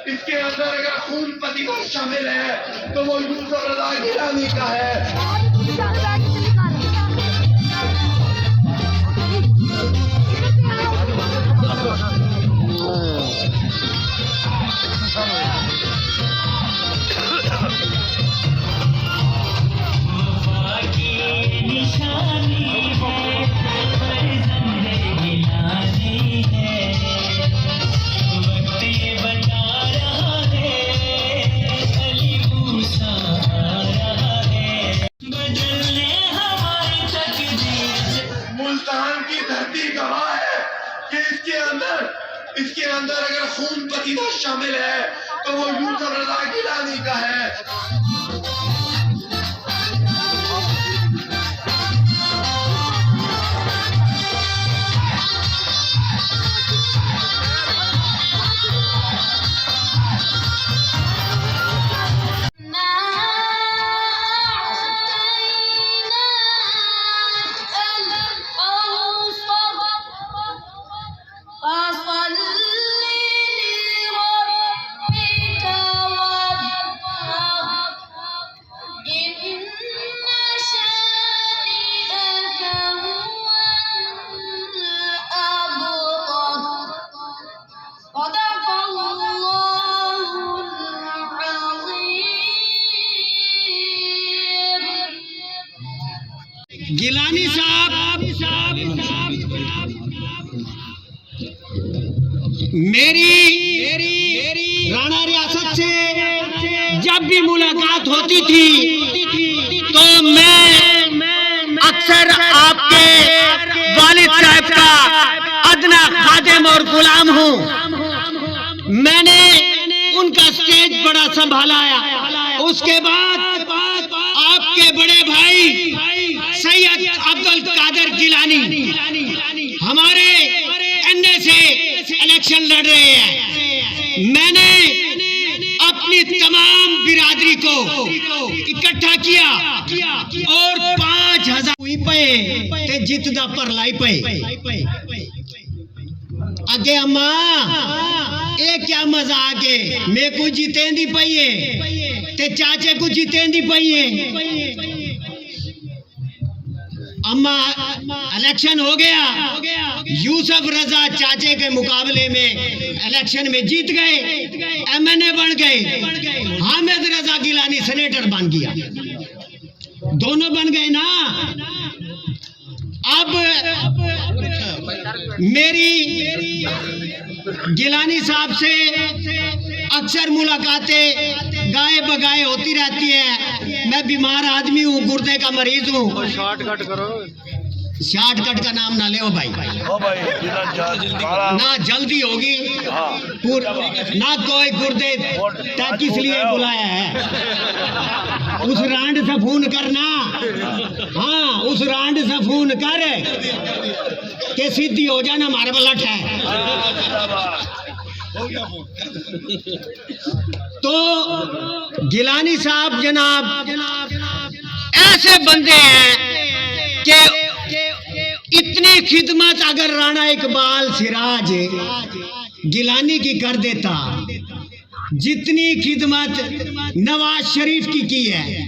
इसके अंदर अगर खून पसीना शामिल है तो वो यूसुफ रजा गिलानी का है। मुल्तान की धरती गवाह है कि इसके अंदर अगर खून पसीना शामिल है तो वो यूसुफ रजा गिलानी का है। गिलानी साहब मेरी राणा रियासत से जब भी मुलाकात होती थी तो मैं अक्सर आपके वालिद साहब का अदना खादिम और गुलाम हूँ। मैंने उनका स्टेज बड़ा संभाला। उसके बाद आपके बड़े भाई सैयद अब्दुल कादर गिलानी हमारे एनए से इलेक्शन लड़ रहे हैं। मैंने अपनी तमाम बिरादरी को इकट्ठा किया और 5000 पे जितदा पर लाई पे अगे अम्मा ये क्या मजा आगे मैं को जीतेंदी पई ते चाचे को जीतेंदी पई। अम्मा इलेक्शन हो गया, यूसुफ रजा चाचे के मुकाबले में इलेक्शन में जीत गए, एमएनए बन गए। हामिद रजा गिलानी सेनेटर बन गया, दोनों बन गए ना। अब मेरी गिलानी साहब से अक्सर मुलाकातें गाए बगाए होती रहती है। मैं बीमार आदमी हूँ, गुर्दे का मरीज हूँ। शॉर्टकट करो, शॉर्टकट का नाम ना ले भाई, ना जल्दी होगी ना कोई गुर्दे टैक इसलिए बुलाया है। उस रांड से फोन करना, हाँ उस रांड से फोन कर के सीधी हो जाना हमारे पलट है। तो गिलानी साहब जनाब ऐसे बंदे हैं कि इतनी खिदमत अगर राणा इकबाल सिराज गिलानी की कर देता, जितनी खिदमत नवाज शरीफ की है,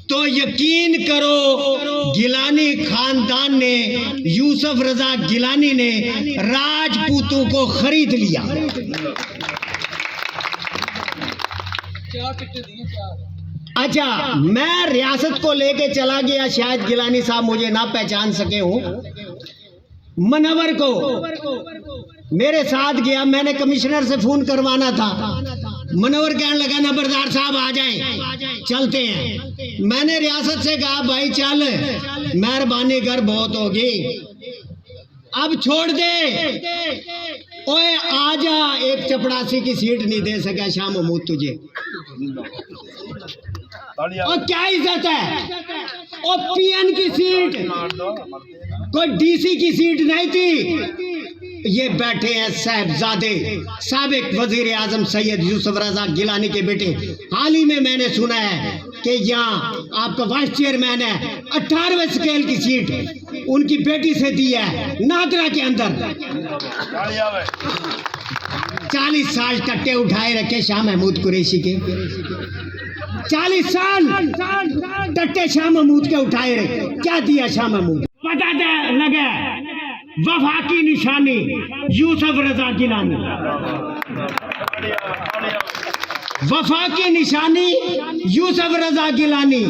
तो यकीन करो गिलानी खानदान ने, यूसुफ रजा गिलानी ने राजपूतों को खरीद लिया। अच्छा, मैं रियासत को लेके चला गया, शायद गिलानी साहब मुझे ना पहचान सके हो। मनवर को मेरे साथ गया, मैंने कमिश्नर से फोन करवाना था। मनवर कहने लगा नंबरदार साहब आ जाएं, चलते हैं। मैंने रियासत से कहा भाई चल, मेहरबानी कर बहुत होगी, अब छोड़ दे। ओए आजा, एक चपड़ासी की सीट नहीं दे सका शाह महमूद तुझे। और क्या इज्जत है, और पीएन की सीट, कोई डीसी की सीट नहीं थी। ये बैठे हैं साहबजादे साबिक वजीर आजम सैयद यूसुफ रजा गिलानी के बेटे। हाल ही में मैंने सुना है कि यहाँ आपका वाइस चेयरमैन है, 18वें स्केल की सीट उनकी बेटी से दी है नादरा के अंदर। 40 साल टट्टे उठाए रखे शाह महमूद कुरैशी के। 40 साल टट्टे शाह महमूद के उठाए रखे। क्या दिया शाह महमूद? पता लगे वफा की निशानी यूसुफ रजा गिलानी। वफा की निशानी यूसुफ रजा गिलानी।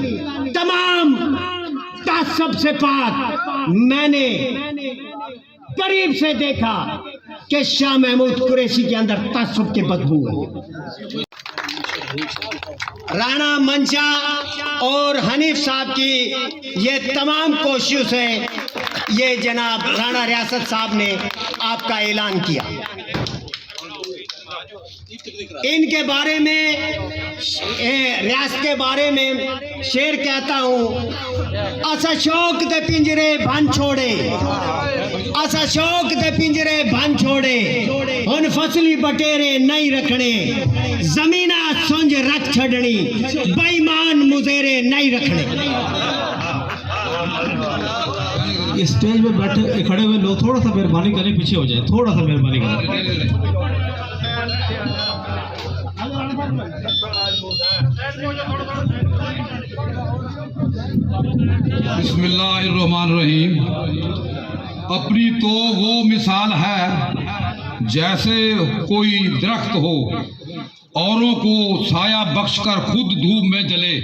तमाम तासब से पाक मैंने करीब से देखा कि शाह महमूद कुरैशी के अंदर तासब की बदबू है। राणा मंशा और हनीफ साहब की ये तमाम कोशिश है, ये जनाब राणा रियासत साहब ने आपका ऐलान किया। इनके बारे में रियासत के बारे में शेर कहता हूँ, असा शौक दे पिंजरे बन छोड़े, असा शौक दे पिंजरे बन छोड़े, हुन फसली बटेरे नहीं रखने, जमीना सुंज रख छड़नी, बेईमान मुजेरे नहीं रखने। इस स्टेज पे बैठे खड़े हुए लोग थोड़ा सा मेहरबानी करें, पीछे हो जाए, थोड़ा सा मेहरबानी करें। बिस्मिल्लाहिर्रहमानिर्रहीम। अपनी तो वो मिसाल है जैसे कोई दरख्त हो, औरों को साया बख्शकर खुद धूप में जले।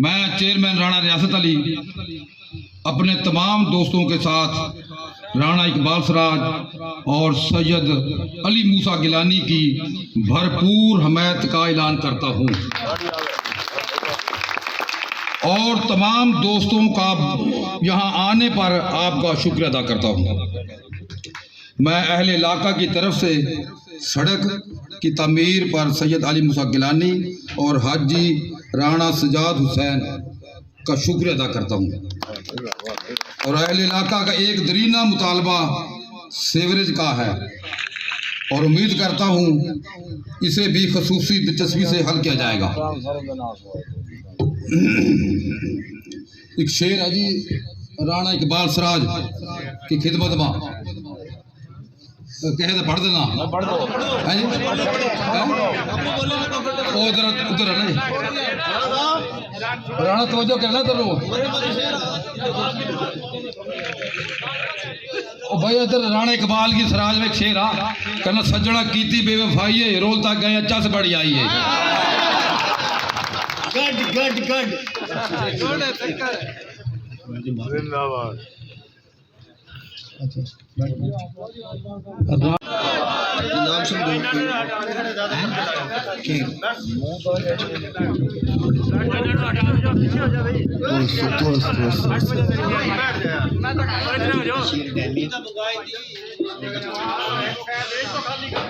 मैं चेयरमैन राणा रियासत अली अपने तमाम दोस्तों के साथ राणा इकबाल सराज और सैयद अली मूसा गिलानी की भरपूर हमायत का ऐलान करता हूँ और तमाम दोस्तों का यहाँ आने पर आपका शुक्रिया अदा करता हूँ। मैं अहले इलाका की तरफ से सड़क की तमीर पर सैयद अली मूसा गिलानी और हाजी राणा सजाद हुसैन का शुक्रिया अदा करता हूँ और अहले इलाका का एक दरीना मुतालबा सीवरेज का है और उम्मीद करता हूँ इसे भी खसूसी दिलचस्पी से हल किया जाएगा। एक शेर है जी राणा इकबाल सराज की खिदमत में, कहे तो पढ़ देना, उधर है राणा तवज्जो करना तो भाई इधर राणा इकबाल की सराज में शेर आ कहना, सज्जना कीती बेवफाई है रोल तक गए अच्छा से बड़ी आई है। गड गड जिंदाबाद।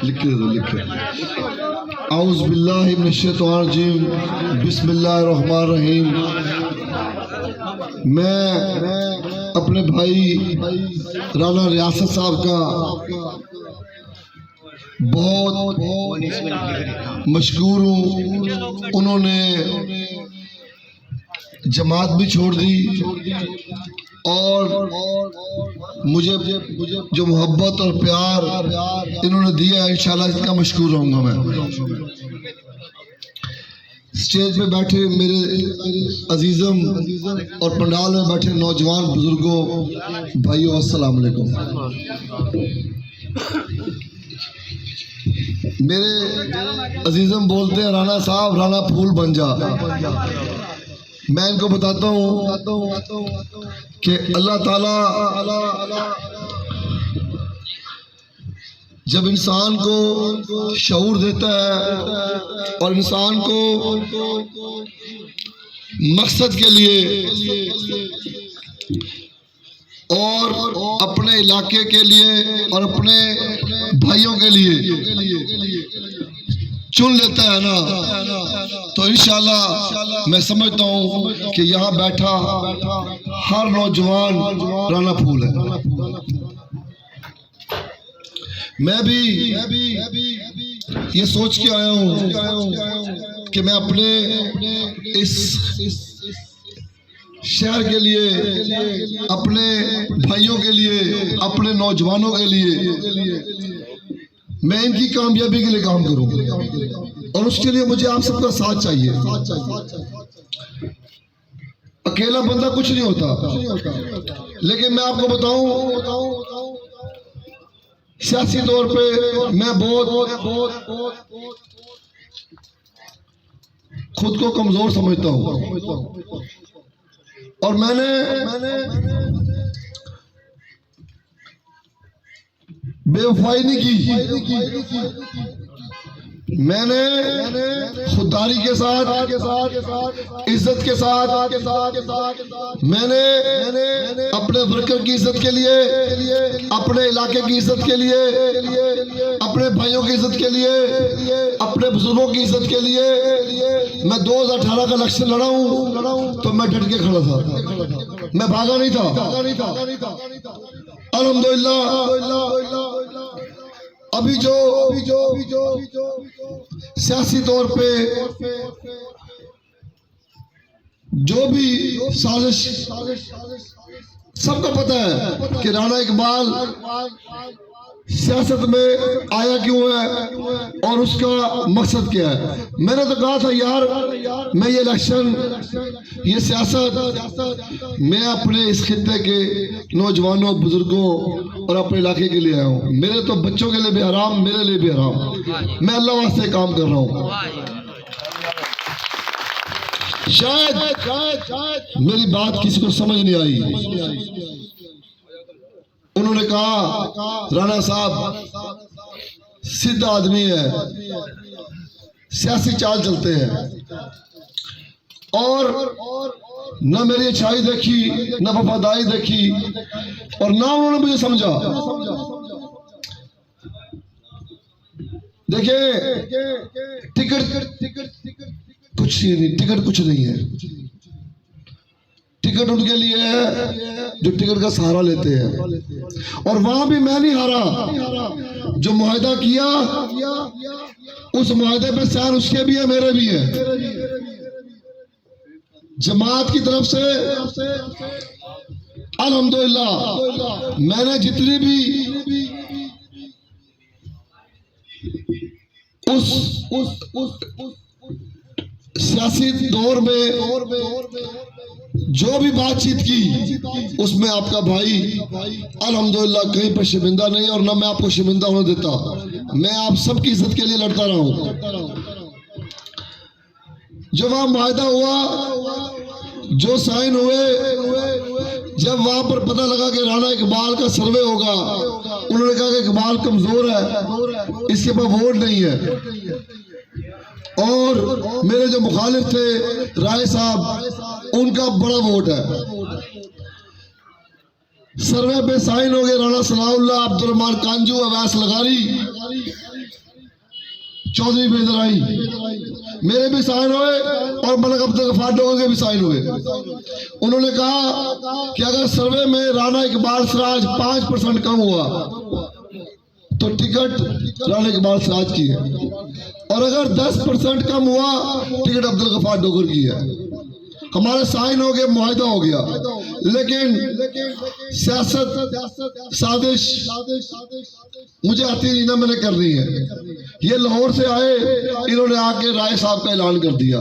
लिखे औज़ बिल्लाहि मिनश शैतानिर रजीम, बिस्मिल्लाहिर रहमानिर रहीम। मैं अपने भाई राणा रियासत साहब का बहुत मशकूर हूँ। उन्होंने जमात भी छोड़ दी और मुझे जो मोहब्बत और प्यार इन्होंने दिया है, इंशाल्लाह इसका मशकूर रहूँगा मैं। स्टेज पे बैठे मेरे अजीज़म और पंडाल में बैठे नौजवान बुजुर्गों भाइयों, अस्सलाम वालेकुम। मेरे अजीज़म बोलते हैं राणा साहब राणा फूल बन जा। मैं इनको बताता हूँ कि अल्लाह ताला जब इंसान को शऊर देता है और इंसान को मकसद के लिए और अपने इलाके के लिए और अपने भाइयों के लिए चुन लेता है ना, तो इंशाल्लाह मैं समझता हूँ कि यहाँ बैठा हर नौजवान राणा फूल है। मैं भी ये सोच के आया हूँ कि मैं अपने इस शहर के लिए, अपने भाइयों के लिए, अपने नौजवानों के लिए मैं इनकी कामयाबी के लिए काम करूं और उसके लिए मुझे आप सबका साथ चाहिए। अकेला बंदा कुछ नहीं होता, लेकिन मैं आपको बताऊं सियासी तौर पे मैं बहुत खुद को कमजोर समझता हूं और मैंने बेवफाई नहीं की। मैंने खुददारी के साथ इज्जत के साथ मैंने अपने वर्कर की इज्जत के लिए, अपने इलाके की इज्जत के लिए, अपने भाइयों की इज्जत के लिए, अपने बुजुर्गों की इज्जत के लिए मैं 2018 का इलेक्शन लड़ा हूं तो मैं डट के खड़ा था, मैं भागा नहीं था। अल्हम्दुलिल्लाह अभी जो सियासी तौर पे जो भी साजिश, सबको पता है कि राणा इकबाल सियासत में आया क्यों है और उसका मकसद क्या है। मैंने तो कहा था यार मैं ये इलेक्शन, ये सियासत मैं अपने इस खित्ते के नौजवानों, बुजुर्गों और अपने इलाके के लिए आया हूँ। मेरे तो बच्चों के लिए भी हराम, मेरे लिए भी हराम। मैं अल्लाह वास्ते काम कर रहा हूँ। शायद मेरी बात किसी को समझ नहीं आई। उन्होंने कहा राणा साहब सीधा आदमी है, सियासी चाल चलते हैं और न मेरी अच्छाई देखी, न वफादारी देखी और ना उन्होंने मुझे समझा। देखिए टिकट कुछ ही नहीं, टिकट कुछ नहीं है। टिकट उनके लिए है जो टिकट का सहारा लेते हैं और वहां भी मैं नहीं हारा। जो मुआहदा किया उस मुआहदे पे साइन उसके भी है, मेरे भी है। जमात की तरफ से अल्हम्दुलिल्लाह मैंने जितनी भी उस सियासी दौर में जो भी बातचीत की उसमें आपका भाई अल्हम्दुलिल्लाह कहीं पर शर्मिंदा नहीं और ना मैं आपको शर्मिंदा होने देता। मैं आप सबकी इज्जत के लिए लड़ता रहा हूं। जब वहां मुआहदा हुआ, जो साइन हुए, जब वहां पर पता लगा कि राणा इकबाल का सर्वे होगा, उन्होंने कहा कि इकबाल कमजोर है, इसके पास वोट नहीं है। और मेरे जो मुखालिफ थे राय साहब, उनका बड़ा वोट है। सर्वे पे साइन हो गए राणा सनाउल्लाह, अब्दुर्रहमान कांजू, अवैस लगारी, चौधरी बेदराई, मेरे भी साइन हुए और मलिक अब्दुल गफ्फार डोगर के भी साइन हुए। उन्होंने कहा कि अगर सर्वे में राणा इकबाल सिराज 5% कम हुआ तो टिकट राणा इकबाल सिराज की है और अगर 10% कम हुआ टिकट अब्दुल गफ्फार डोगर की है। हमारे साइन हो गए, मुआहदा हो गया, लेकिन सियासत साजिश मुझे आती नहीं ना, मैंने करनी है। ये लाहौर से आए, इन्होंने आके राय साहब का ऐलान कर दिया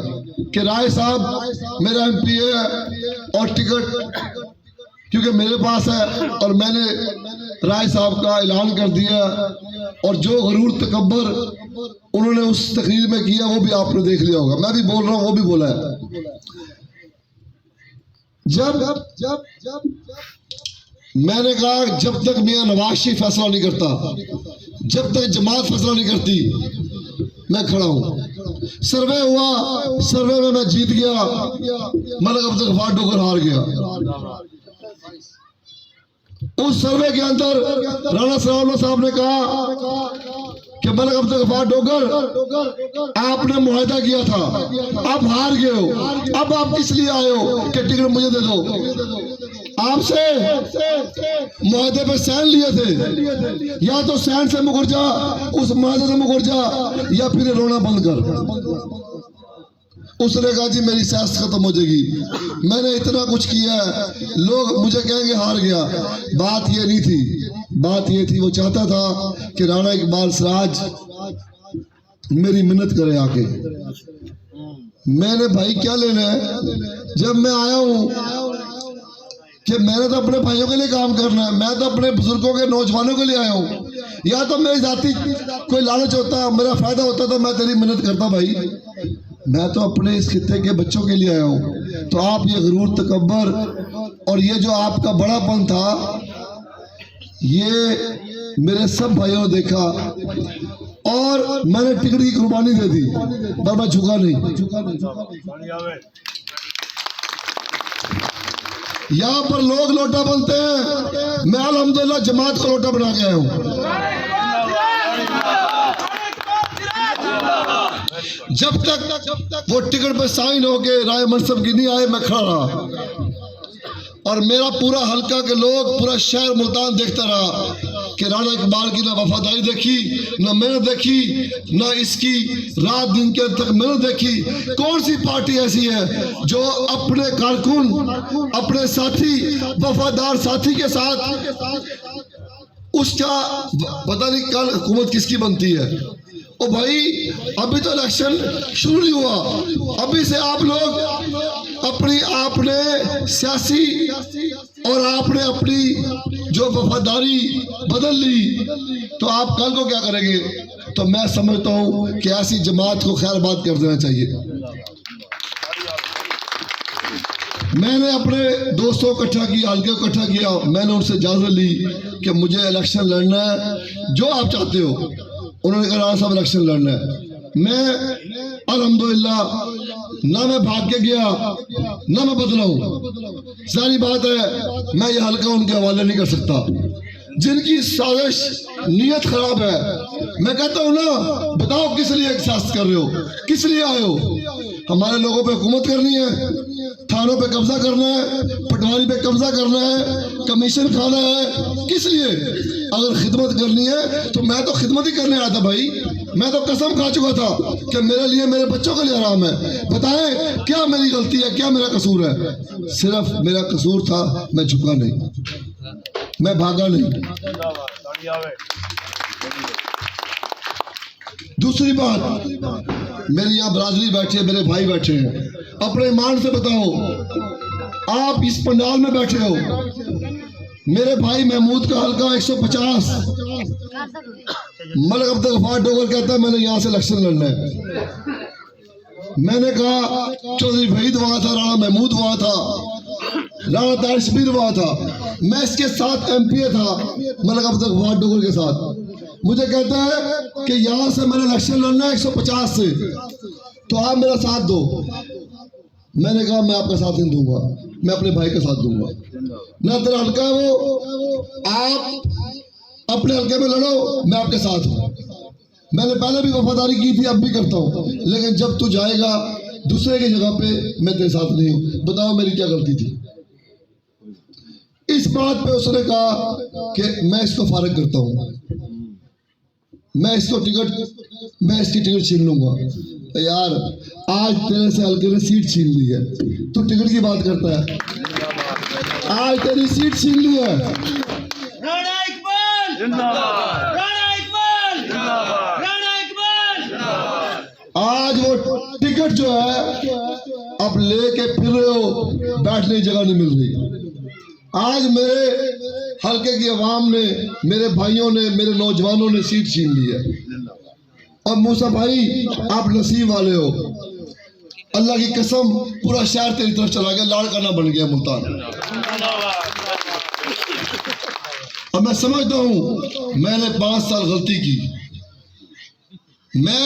कि राय साहब मेरा MP है और टिकट क्योंकि मेरे पास है और मैंने राय साहब का ऐलान कर दिया। और जो गरूर तकब्बर उन्होंने उस तकरीर में किया वो भी आपने देख लिया होगा, मैं भी बोल रहा हूँ, वो भी बोला है। जब मैंने कहा जब तक मियां नवाज शरीफ फैसला नहीं करता, जब तक जमात फैसला नहीं करती, मैं खड़ा हूं। सर्वे हुआ, सर्वे में मैं जीत गया, मलिक अब्दुल गफ्फार डोगर हार गया। उस सर्वे के अंदर राणा सनाउल्लाह साहब ने कहा कि मलिक अब्दुल गफ्फार डोगर आपने मुआहदा किया था, आप हार गए हो, अब आप किस लिए आए हो कि टिकट मुझे दे दो। आपसे मुआहदे पर साइन लिए थे, या तो साइन से मुकर जा, उस मुआहदे से मुकर जा, या फिर रोना बंद कर। उसने कहा जी मेरी सियासत खत्म हो जाएगी, मैंने इतना कुछ किया है, लोग मुझे कहेंगे हार गया। बात ये नहीं थी, बात ये थी, वो चाहता था कि राणा इकबाल सिराज मेरी मिन्नत करे आके। मैंने भाई क्या लेना है, जब मैं आया हूँ कि मैंने तो अपने भाइयों के लिए काम करना है, मैं तो अपने बुजुर्गों के नौजवानों के लिए आया हूँ। या तो मेरी जाति कोई लालच होता, मेरा फायदा होता तो मैं तेरी मिन्नत करता भाई, मैं तो अपने इस खित्ते के बच्चों के लिए आया हूँ। तो आप ये गुरूर तकब्बर और ये जो आपका बड़ापन था, ये मेरे सब भाइयों ने देखा और मैंने टिकट की कुर्बानी दे दी, पर मैं झुका नहीं। यहाँ पर लोग लोटा बनते हैं, मैं अल्हम्दुलिल्लाह जमात को लोटा बना के आया हूँ। जब तक वो टिकट पे साइन हो के राय मनसब की नहीं आए, मैं खड़ा रहा और मेरा पूरा हल्का के लोग, पूरा शहर मुल्तान देखता रहा कि राणा इकबाल की ना वफादारी देखी, ना मेहनत देखी, ना इसकी रात दिन के तक मेहनत देखी। कौन सी पार्टी ऐसी है जो अपने कारकुन, अपने साथी, वफादार साथी के साथ उसका पता नहीं कल हुकूमत किसकी बनती है। ओ भाई, अभी तो इलेक्शन शुरू नहीं हुआ, अभी से आप लोग आपने सियासी और आपने अपनी जो वफादारी बदल ली, तो आप कल को क्या करेंगे? तो मैं समझता हूँ कि ऐसी जमात को खैरबाद कर देना चाहिए। मैंने अपने दोस्तों को इकट्ठा किया, हल्के को इकट्ठा किया, मैंने उनसे इजाजत ली कि मुझे इलेक्शन लड़ना है, जो आप चाहते हो। उन्होंने कहा साहब इलेक्शन लड़ना है। मैं अल्हम्दुलिल्लाह ना मैं भाग के गया, ना मैं बदला हूँ। सारी बात है, मैं ये हल्का उनके हवाले नहीं कर सकता। जिनकी साजिश नीयत खराब है, मैं कहता हूँ ना, बताओ किस लिए सियासत कर रहे हो, किस लिए आए हो? हमारे लोगों पे हुकूमत करनी है, थानों पे कब्जा करना है, पटवारी पे कब्जा करना है, कमीशन खाना है, किस लिए? अगर खिदमत करनी है तो मैं तो खिदमत ही करने आया था भाई। मैं तो कसम खा चुका था कि मेरे लिए, मेरे बच्चों के लिए आराम है। बताएं क्या मेरी गलती है, क्या मेरा कसूर है? सिर्फ मेरा कसूर था, मैं झुका नहीं, मैं भागा नहीं। दूसरी बात, मेरे यहाँ बरादरी बैठे, मेरे भाई बैठे हैं, अपने ईमान से बताओ, आप इस पंडाल में बैठे हो, मेरे भाई महमूद का हल्का 150, मलिक अब्दुल गफ्फार डोगर कहता है मैंने यहाँ से इलेक्शन लड़ना है। मैंने कहा चौधरी वहीद वहां था, राणा महमूद वहां था, राणा तारिक शबीर वहां था, मैं इसके साथ एमपीए था मलिक अब्दुल गफ्फार डोगर के साथ। मुझे कहता है कि यहाँ से मैंने इलेक्शन लड़ना है 150 से, तो आप मेरा साथ दो। मैंने कहा मैं आपका साथ नहीं दूंगा, मैं अपने भाई का साथ दूंगा। ना तेरा हल्का है वो, आप अपने हल्के में लड़ो, मैं आपके साथ हूँ। मैंने पहले भी वफादारी की थी, अब भी करता हूँ, लेकिन जब तू जाएगा दूसरे की जगह पे, मैं तेरे साथ नहीं हूँ। बताओ मेरी क्या गलती थी? इस बात पे उसने कहा कि मैं इसको फारिग करता हूँ, मैं इसको मैं इसकी टिकट छीन लूंगा। तो यार आज तेरे से हल्के ने सीट छीन ली है, तू टिकट की बात करता है? आज तेरी सीट छीन ली है। राणा इकबाल जिंदाबाद, राणा इकबाल जिंदाबाद, राणा इकबाल जिंदाबाद। आज वो टिकट जो है अब लेके फिर रहे हो, बैठने की जगह नहीं मिल रही। आज मेरे हल्के की आवाम ने, मेरे भाइयों ने, मेरे नौजवानों ने सीट छीन ली है। और मूसा भाई आप नसीब वाले हो, अल्लाह की कसम पूरा शहर तेरी तरफ चला गया, लाड़काना बन गया मुल्तान। अब मैं समझता हूँ मैंने 5 साल गलती की। मैं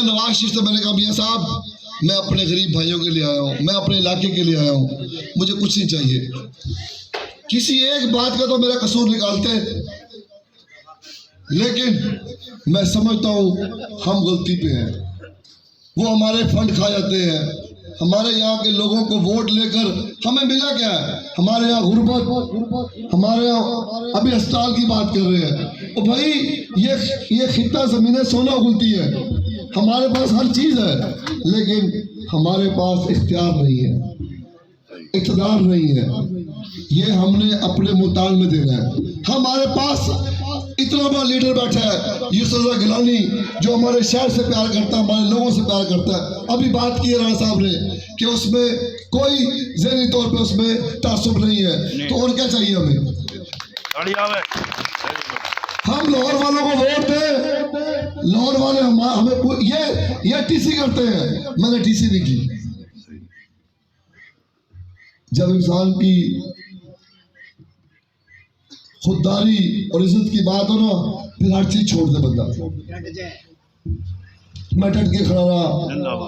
नवाज शरीफ से मैंने कहा मियां साहब मैं अपने गरीब भाइयों के लिए आया हूँ, मैं अपने इलाके के लिए आया हूँ, मुझे कुछ नहीं चाहिए। किसी एक बात का तो मेरा कसूर निकालते, लेकिन मैं समझता हूँ हम गलती पे हैं। वो हमारे फंड खा जाते हैं, हमारे यहाँ के लोगों को वोट लेकर हमें मिला क्या है? हमारे यहाँ गुर्बत, हमारे यहाँ अभी अस्पताल की बात कर रहे हैं। तो भाई ये खित्ता ज़मीनें सोना उगलती है, हमारे पास हर चीज़ है, लेकिन हमारे पास इख्तियार नहीं है। इक़्तिदार नहीं है, ये हमने अपने मुल्तान में देना है। हमारे पास इतना बड़ा लीडर बैठा है यूसुफ रज़ा गिलानी, जो हमारे शहर से प्यार करता है, हमारे लोगों से प्यार करता है। अभी बात की है राणा साहब ने कि उसमें कोई ज़हनी तौर पे उसमें तासुब नहीं है, तो और क्या चाहिए हमें? हम लाहौर वालों को वोट दें, लाहौर वाले हमें ये टीसी करते हैं, मैंने टीसी नहीं की। जब इंसान की खुददारी और इज्जत की बात हो ना, फिर हर चीज छोड़ दे बंदा। मैं डट के खड़ा रहा,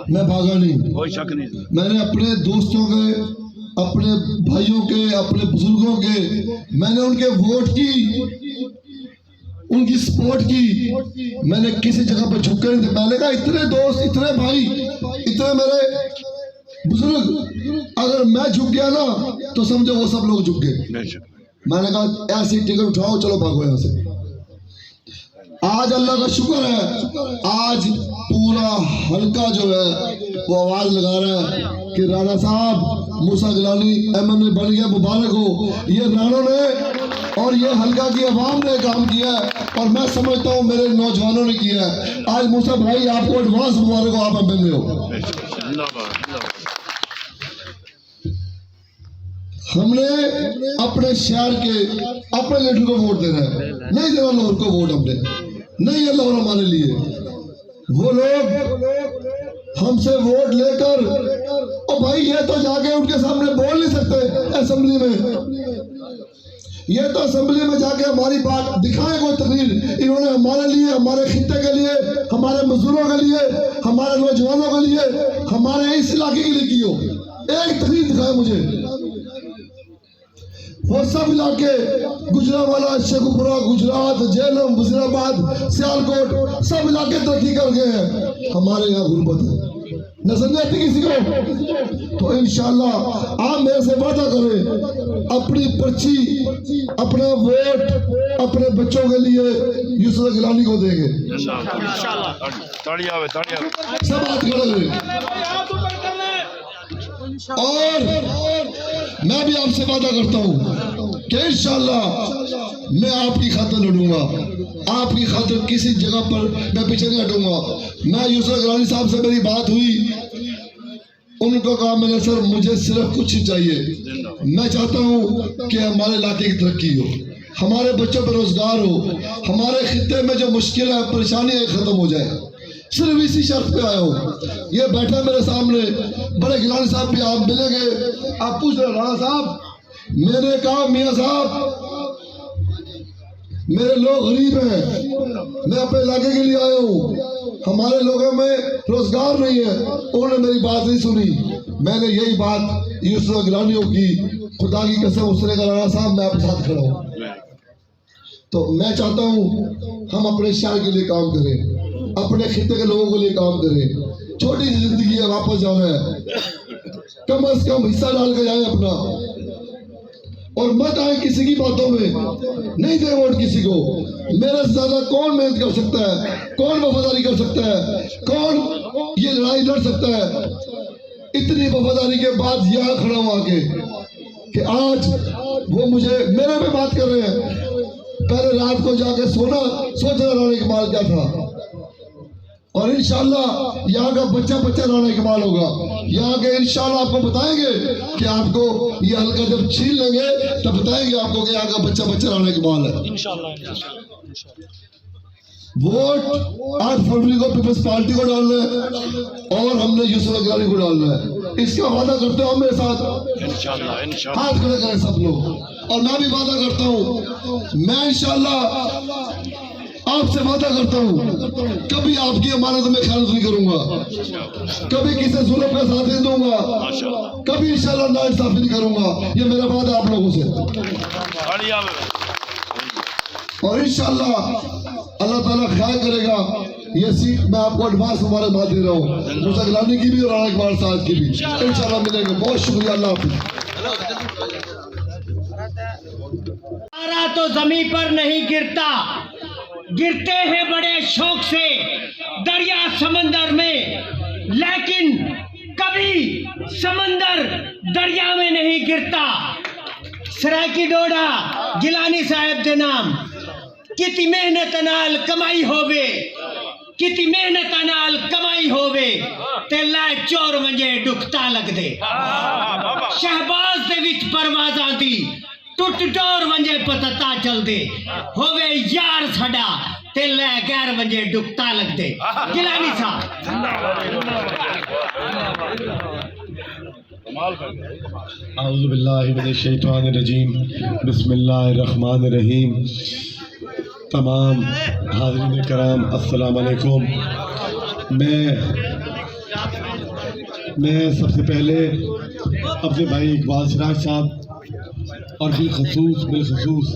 मैं भागा नहीं। कोई शक नहीं। मैंने अपने दोस्तों के, अपने भाइयों के, अपने बुजुर्गों के, मैंने उनके वोट की, उनकी सपोर्ट की। मैंने किसी जगह पर झुके नहीं थे। मैंने कहा इतने दोस्त, इतने भाई, इतने मेरे बुजुर्ग, अगर मैं झुक गया ना तो समझो वो सब लोग झुक गए। मैंने कहा ऐसी टिकट उठाओ, चलो भागो यहाँ से। आज अल्लाह का शुक्र है, आज पूरा हल्का जो है वो आवाज लगा रहा है कि राणा साहब मूसा गिलानी एमएनए बन गया, मुबारक हो। ये राणों ने और ये हल्का की आवाम ने काम किया है, और मैं समझता हूँ मेरे नौजवानों ने किया है। आज मूसा भाई आपको एडवांस मुबारक हो, आप एमएनए हो। हमने अपने शहर के अपने लीडर को वोट देना है, नहीं देना लाहौर को वोट। हमने नहीं है लाहौर हमारे लिए। वो लोग हमसे वोट लेकर, और भाई ये तो जाके उनके सामने बोल नहीं सकते असेंबली में, ये तो असेंबली में जाके हमारी बात दिखाए कोई तकरीर। इन्होंने हमारे लिए, हमारे खित्ते के लिए, हमारे मजदूरों के लिए, हमारे नौजवानों के लिए, हमारे इस इलाके के लिए की हो, एक तकरीर दिखाए मुझे। वो सब इलाके, गुजरावाला, शेखुपुरा, गुजरात, झेलम, वजीराबाद, सियालकोट, सब इलाके तरक्की कर गए हैं। हमारे यहाँ गुर्बत है, नजर नहीं आती किसी को। तो इंशाल्लाह आप मेरे से वादा करें, अपनी पर्ची, अपना वोट अपने बच्चों के लिए यूसुफ गिलानी को देंगे। सब हाथ खड़े करें। और मैं भी आपसे वादा करता हूँ कि इंशाल्लाह मैं आपकी खातिर लड़ूंगा, आपकी खातिर किसी जगह पर मैं पीछे नहीं हटूंगा। मैं यूसुफ गिलानी साहब से मेरी बात हुई, उनको कहा मैंने सर मुझे सिर्फ कुछ ही चाहिए, मैं चाहता हूँ कि हमारे इलाके की तरक्की हो, हमारे बच्चों पर रोजगार हो, हमारे खित्ते में जो मुश्किल है, परेशानी है, खत्म हो जाए। सिर्फ इसी शर्त पे आया हूँ। ये बैठा मेरे सामने बड़े गिलानी साहब भी आप मिलेंगे, आप पूछ रहे राणा साहब। मैंने कहा मियाँ साहब मेरे लोग गरीब हैं, मैं अपने इलाके के लिए आया हूँ, हमारे लोगों में रोजगार नहीं है। उन्होंने मेरी बात नहीं सुनी। मैंने यही बात यूसुफ गिलानी की, खुदा की कसम, उसने कहा राणा साहब मैं आपके साथ खड़ा हूँ। तो मैं चाहता हूँ हम अपने शहर के लिए काम करें, अपने खित्ते के लोगों के लिए काम करें। छोटी सी जिंदगी है, वापस जाना है, कम से कम हिस्सा डाल के जाए अपना, और मत आए किसी की बातों में, नहीं दे वोट किसी को। मेरे से ज्यादा कौन मेहनत कर सकता है, कौन वफादारी कर सकता है, कौन ये लड़ाई लड़ सकता है। इतनी वफादारी के बाद यहाँ खड़ा हूँ आके कि आज वो मुझे मेरे पे बात कर रहे हैं। पहले रात को जाके सोचना राणा इकबाल क्या था, और इंशाल्लाह यहाँ का बच्चा बच्चा राणा इकबाल होगा। यहाँ के इंशाल्लाह आपको बताएंगे कि आपको ये हल्का जब छीन लेंगे तब बताएंगे आपको कि यहाँ का बच्चा बच्चा राणा इकबाल है। वोट 8 फरवरी को पीपल्स पार्टी को डालना है, और हमने यूसुफ गिलानी को डालना है। इसका वादा करते हो मेरे साथ, हाथ खड़े करें सब लोग। और मैं भी वादा करता हूँ, मैं इंशाल्लाह आपसे वादा करता हूँ कभी आपकी अमानत में ख्याल नहीं करूंगा, कभी किसी जुल्म का साथ नहीं दूंगा, कभी इंशाल्लाह नाइंसाफी नहीं करूंगा। ये मेरा वादा आप लोगों से। और इंशाल्लाह अल्लाह ताला ख्याल करेगा। ये सीट मैं आपको एडवांस मुबारकबाद दे रहा हूँ, मूसा गिलानी की भी और राणा इकबाल साहब की भी। इंशाल्लाह मिलेंगे। बहुत शुक्रिया, अल्लाह हाफिज़। तारा तो जमीन पर नहीं गिरता, गिरते हैं बड़े शौक से दरिया समंदर में, लेकिन कभी समंदर दरिया में नहीं गिरता। सराकी डोडा गिलानी साहब के नाम किती मेहनत नाल कमाई होवे, किती मेहनत नाल कमाई होवे ते लै 4 वजे डुकता लगदे। शहबाज दे विच परवाज़ां दी टुट डोर वजे पता चलदे होवे यार साडा ते लै 11 वजे डुकता लगदे। गिलानी साहब औज़ु बिल्लाहि मिनश शैतानिर रजीम, बिस्मिल्लाहिर रहमानिर रहीम। तमाम हाज़रीन कराम अस्सलाम वालेकुम। मैं सबसे पहले अपने भाई इकबाल सिराज साहब और बिलखसूस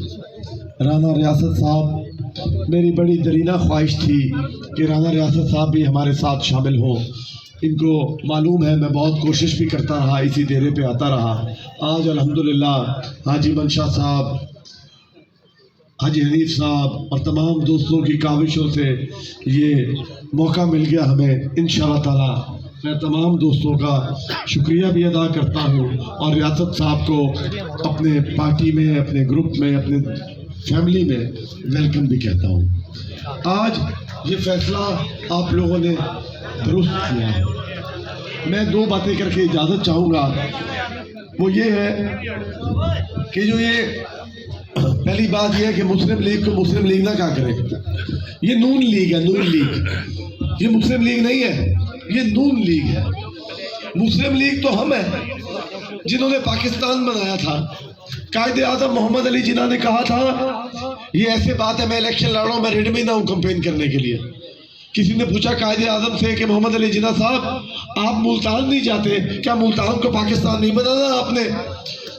राना रियासत साहब, मेरी बड़ी दरीना ख्वाहिश थी कि राना रियासत साहब भी हमारे साथ शामिल हों। इनको मालूम है मैं बहुत कोशिश भी करता रहा, इसी डेरे पे आता रहा। आज अल्हम्दुलिल्लाह हाजी मंशा साहब, हाजी हनीफ साहब और तमाम दोस्तों की काविशों से ये मौका मिल गया हमें। इंशाअल्लाह ताला मैं तमाम दोस्तों का शुक्रिया भी अदा करता हूँ और रियासत साहब को अपने पार्टी में, अपने ग्रुप में, अपने फैमिली में वेलकम भी कहता हूँ। आज ये फैसला आप लोगों ने दुरुस्त किया है। मैं 2 बातें करके इजाज़त चाहूँगा। वो ये है कि जो ये पहली बात यह है कि मुस्लिम लीग को मुस्लिम लीग ना क्या करे। ये नून लीग है, नून लीग। ये मुस्लिम लीग नहीं है, ये नून लीग है। मुस्लिम लीग तो हम हैं जिन्होंने पाकिस्तान बनाया था। कायदे आज़म मोहम्मद अली जिन्ना ने कहा था ये ऐसे बात है मैं इलेक्शन लड़ रहा हूँ, मैं रेडी ना हूँ कैंपेन करने के लिए। किसी ने पूछा कायदे आज़म से कि मोहम्मद अली जिन्ना साहब आप मुल्तान नहीं जाते, क्या मुल्तान को पाकिस्तान नहीं बनाना आपने?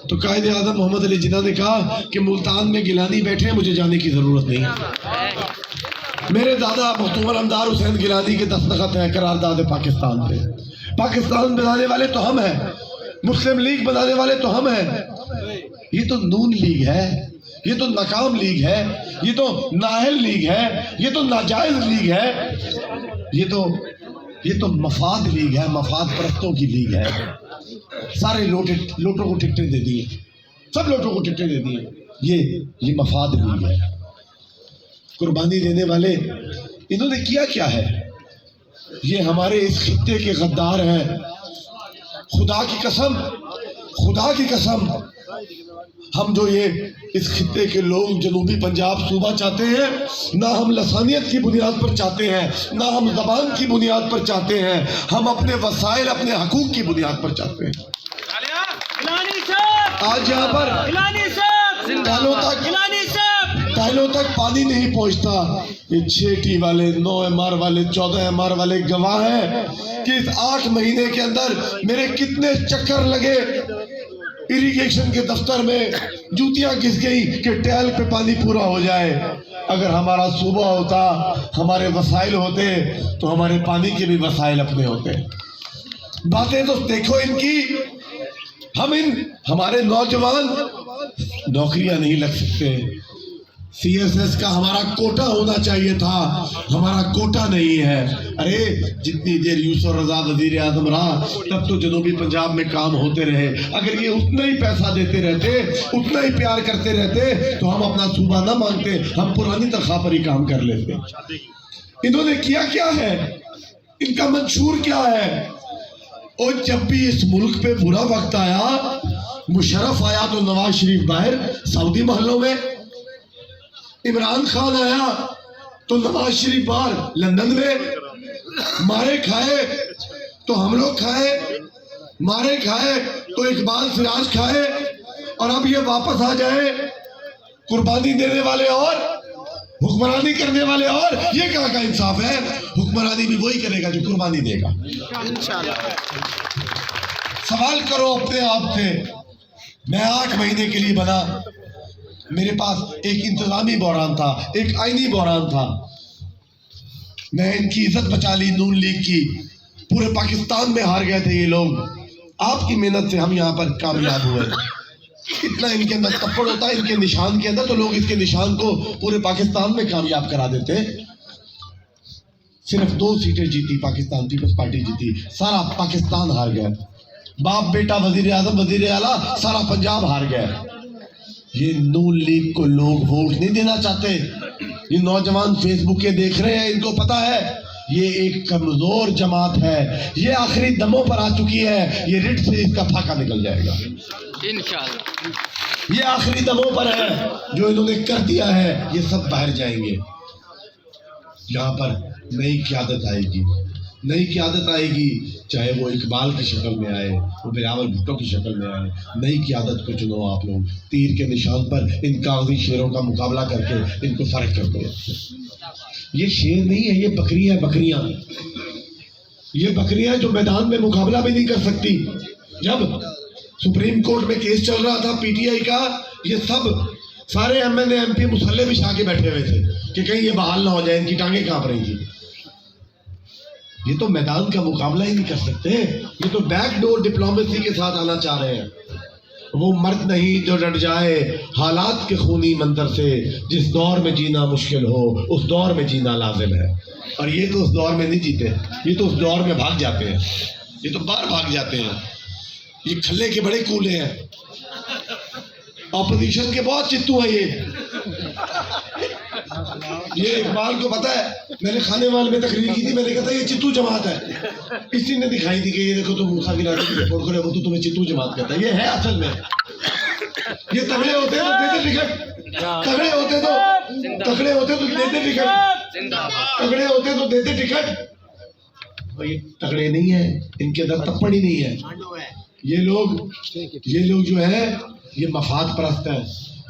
तो कायदे आज़म मोहम्मद अली जिन्ना ने कहा कि मुल्तान में गिलानी बैठे, मुझे जाने की ज़रूरत नहीं है। मेरे दादा मुख्तुम अमदार हुसैन गिलानी के दस्तखत है करारदाद पाकिस्तान पे। पाकिस्तान बनाने वाले तो हम हैं, मुस्लिम लीग बनाने वाले तो हम हैं। ये तो नून लीग है, ये तो नाकाम लीग है, ये तो नाअहल लीग है, ये तो नाजायज लीग है, ये तो मफाद लीग है, मफाद परस्तों की लीग है। सारे लोटों को टिकटें दे दिए, सब लोटों को टिकटें दे दिए। ये मफाद लीग है। कुर्बानी देने वाले इन्होंने किया क्या है? ये हमारे इस खित्ते के गद्दार हैं। खुदा की कसम हम जो ये इस खित्ते के लोग जनूबी पंजाब सूबा चाहते हैं, ना हम लसानियत की बुनियाद पर चाहते हैं, ना हम ज़बान की बुनियाद पर चाहते हैं, हम अपने वसाइल, अपने हकूक की बुनियाद पर चाहते हैं। आज यहाँ पर टाइलों तक पानी नहीं पहुँचता। ये 6T वाले, 9 MR वाले, 14 MR वाले गवाह हैं कि इस 8 महीने के अंदर मेरे कितने चक्कर लगे इरिगेशन के दफ्तर में, जूतियां घिस गई कि टैल पे पानी पूरा हो जाए। अगर हमारा सूबा होता, हमारे वसाइल होते, तो हमारे पानी के भी वसाइल अपने होते। बातें तो देखो इनकी। हमारे नौजवान नौकरियां नहीं लग सकते। CSS का हमारा कोटा होना चाहिए था, हमारा कोटा नहीं है। अरे जितनी देर यूसुफ रजा वजीर आजम रहा तब तो जनूबी पंजाब में काम होते रहे। अगर ये उतना ही पैसा देते रहते, उतना ही प्यार करते रहते, तो हम अपना सूबा ना मांगते, हम पुरानी तनख्वाह पर ही काम कर लेते। इन्होंने किया क्या है? इनका मंशूर क्या है? और जब भी इस मुल्क पे बुरा वक्त आया, मुशर्रफ आया तो नवाज शरीफ बाहर सऊदी महलों में, इमरान खान आया तो नवाज शरीफ बाहर लंदन में, मारे खाए तो हम लोग खाए, मारे खाए तो इकबाल सिराज खाए, और अब ये वापस आ जाए कुर्बानी देने वाले और हुक्मरानी करने वाले और। ये कहाँ का इंसाफ है? हुक्मरानी भी वही करेगा जो कुर्बानी देगा। सवाल करो अपने आप से। मैं 8 महीने के लिए बना, मेरे पास एक इंतजामी बहरान था, एक आईनी बहरान था। मैं इनकी इज्जत बचा ली, नून लीग की। पूरे पाकिस्तान में हार गए थे ये लोग। आपकी मेहनत से हम यहाँ पर कामयाब हुए। इतना इनके अंदर तप्पड़ होता है, इनके निशान के अंदर, तो लोग इसके निशान को पूरे पाकिस्तान में कामयाब करा देते। सिर्फ 2 सीटें जीती पाकिस्तान पीपल्स पार्टी जीती, सारा पाकिस्तान हार गया। बाप बेटा वजीर आजम वजीर आला, सारा पंजाब हार गया। ये नून लीग को लोग वोट नहीं देना चाहते। ये नौजवान फेसबुक के देख रहे हैं, इनको पता है ये एक कमजोर जमात है, ये आखिरी दमों पर आ चुकी है, ये रिट से इसका फाका निकल जाएगा इंशाअल्लाह। ये आखिरी दमों पर है, जो इन्होंने कर दिया है ये सब बाहर जाएंगे। यहाँ पर नई क़यादत आएगी, नई क़यादत आएगी, चाहे वो इकबाल की शक्ल में आए, वो बिलावल भुट्टो की शक्ल में आए। नई क़यादत को चुनो आप लोग, तीर के निशान पर इन कागजी शेरों का मुकाबला करके इनको फर्क कर दो। ये शेर नहीं है, ये बकरियां, बकरियां, ये बकरियां जो मैदान में मुकाबला भी नहीं कर सकती। जब सुप्रीम कोर्ट में केस चल रहा था पीटीआई का, ये सब सारे एमएलए एमपी मुसल्ले बिछा के बैठे हुए थे कि कहीं ये बहाल ना हो जाए, इनकी टांगें कांप रही थी। ये तो मैदान का मुकाबला ही नहीं कर सकते, ये तो बैकडोर डिप्लोमेसी के साथ आना चाह रहे हैं। वो मर्द नहीं जो डट जाए हालात के खूनी मंजर से, जिस दौर में जीना मुश्किल हो उस दौर में जीना लाजिम है। और ये तो उस दौर में नहीं जीते, ये तो उस दौर में भाग जाते हैं, ये तो बाहर भाग जाते हैं। ये खल्ले के बड़े कूले हैं, ऑपोजिशन के बहुत चित्तू हैं ये इकबाल को पता है, मैंने खाने वाले में तकरीर की थी, मैंने कहा था ये चित्तू जमात है, इसी ने दिखाई थी कि ये देखो तुम मूसा गिलानी की रिपोर्ट करो, वो तो तुम्हें चित्तू जमात कहता है। ये है असल में, ये तगड़े होते तो देते टिकट, तगड़े होते तो देते टिकट, तगड़े होते तो देते टिकट। ये तगड़े नहीं है, इनके अंदर तप्पड़ ही नहीं है। ये लोग जो है ये मफाद परस्त है,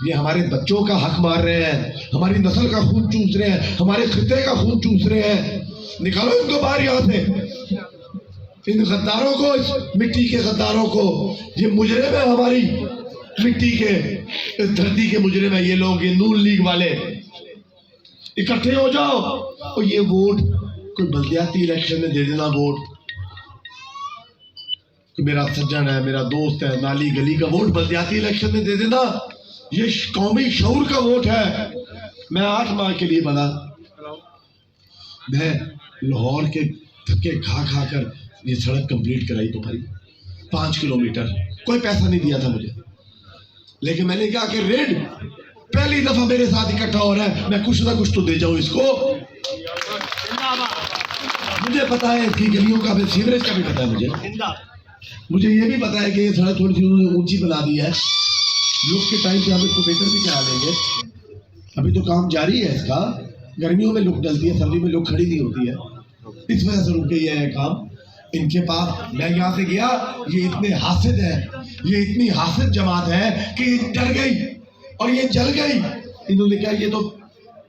ये हमारे बच्चों का हक मार रहे हैं, हमारी नस्ल का खून चूस रहे हैं, हमारे खिते का खून चूस रहे हैं। निकालो इनको बाहर यहाँ से, इन गद्दारों को, इस मिट्टी के गद्दारों को। ये मुजरिम है हमारी मिट्टी के, इस धरती के मुजरिम है ये लोग, ये नून लीग वाले। इकट्ठे हो जाओ और ये वोट कोई बल्दियाती इलेक्शन में दे देना वोट। मेरा सज्जन है, मेरा दोस्त है, नाली गली का वोट बल्दियाती इलेक्शन में दे देना, ये कौमी शऊर का वोट है। मैं 8 माह के लिए बना, मैं लाहौर के धक्के खा खा कर ये सड़क कंप्लीट कराई तुम्हारी 5 किलोमीटर, कोई पैसा नहीं दिया था मुझे, लेकिन मैंने कहा कि रेड पहली दफा मेरे साथ इकट्ठा हो रहा है, मैं कुछ ना कुछ तो दे जाऊं इसको। मुझे पता है इसकी गलियों का, सीवरेज का भी पता है मुझे ये भी पता है कि ये सड़क थोड़ी सी ऊंची बना दी है, लुक के टाइम पे हम इसको बेहतर भी करा लेंगे। अभी तो काम जारी है इसका, गर्मियों में लुक डलती है, सर्दी में लुक खड़ी नहीं होती है, इस वजह से रुक गई है काम इनके पास। मैं यहाँ से गया, ये इतने हासिद है, ये इतनी हासिद जमात है कि ये डर गई और ये जल गई। इन्होंने कहा ये तो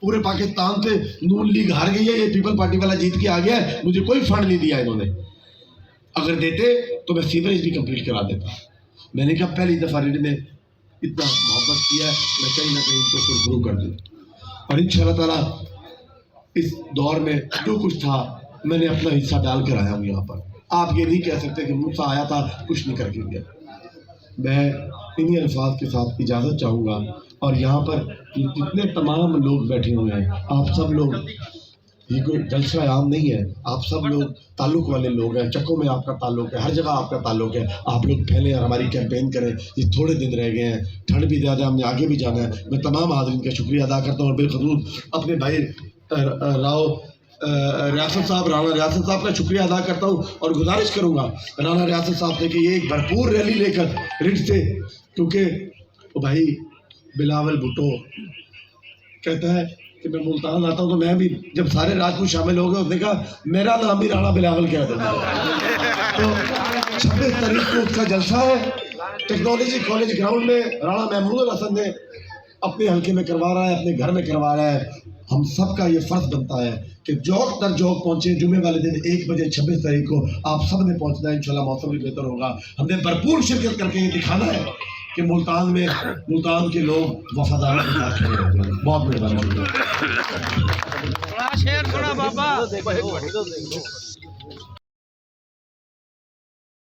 पूरे पाकिस्तान से नून लीग हार गई है, ये पीपल पार्टी वाला जीत के आ गया है, मुझे कोई फंड नहीं दिया इन्होंने। अगर देते तो मैं सीवरेज भी कंप्लीट करा देता। मैंने कहा पहली दफा रेड में इतना मोहब्बत किया है, मैं कहीं ना कहीं इनको सुरखरू कर दूँ। और इंशाअल्लाह ताला इस दौर में जो कुछ था मैंने अपना हिस्सा डाल कर आया हूँ यहाँ पर। आप ये नहीं कह सकते कि मुझसे आया था कुछ नहीं करके गया। मैं इन्हीं अल्फाज के साथ इजाज़त चाहूँगा। और यहाँ पर जितने तमाम लोग बैठे हुए हैं, आप सब लोग, ये कोई जलसा आम नहीं है, आप सब लोग ताल्लुक़ वाले लोग हैं, चक्कों में आपका ताल्लुक़ है, हर जगह आपका ताल्लुक़ है। आप लोग फैलें और हमारी कैंपेन करें। ये थोड़े दिन रह गए हैं, ठंड भी ज़्यादा, हमने आगे भी जाना है। मैं तमाम हाज़रीन का शुक्रिया अदा करता हूँ और बिलखसूस अपने भाई रियासत साहब, राना रियासत साहब का शुक्रिया अदा करता हूँ और गुजारिश करूँगा राना रियासत साहब से कि ये एक भरपूर रैली लेकर रिट से, क्योंकि वो भाई बिलावल भुट्टो कहता है कि मैं मुल्तान आता हूँ तो मैं भी, जब सारे राजपूत शामिल हो गए उसने कहा मेरा नाम भी राणा बिलावल कह देना। तो 26 तारीख को उसका जलसा है टेक्नोलॉजी कॉलेज ग्राउंड में, राणा महमूद हसन ने अपने हल्के में करवा रहा है, अपने घर में करवा रहा है। हम सबका ये फर्ज बनता है कि जौक दर जौक पहुँचे। जुमे वाले दिन 1 बजे 26 तारीख को आप सब ने पहुँचना है, इंशाल्लाह मौसम भी बेहतर होगा। हमने भरपूर शिरकत करके ये दिखाना है कि मुल्तान के लोग वफादार के साथ खड़े रहते हैं। बहुत मेहरबानी।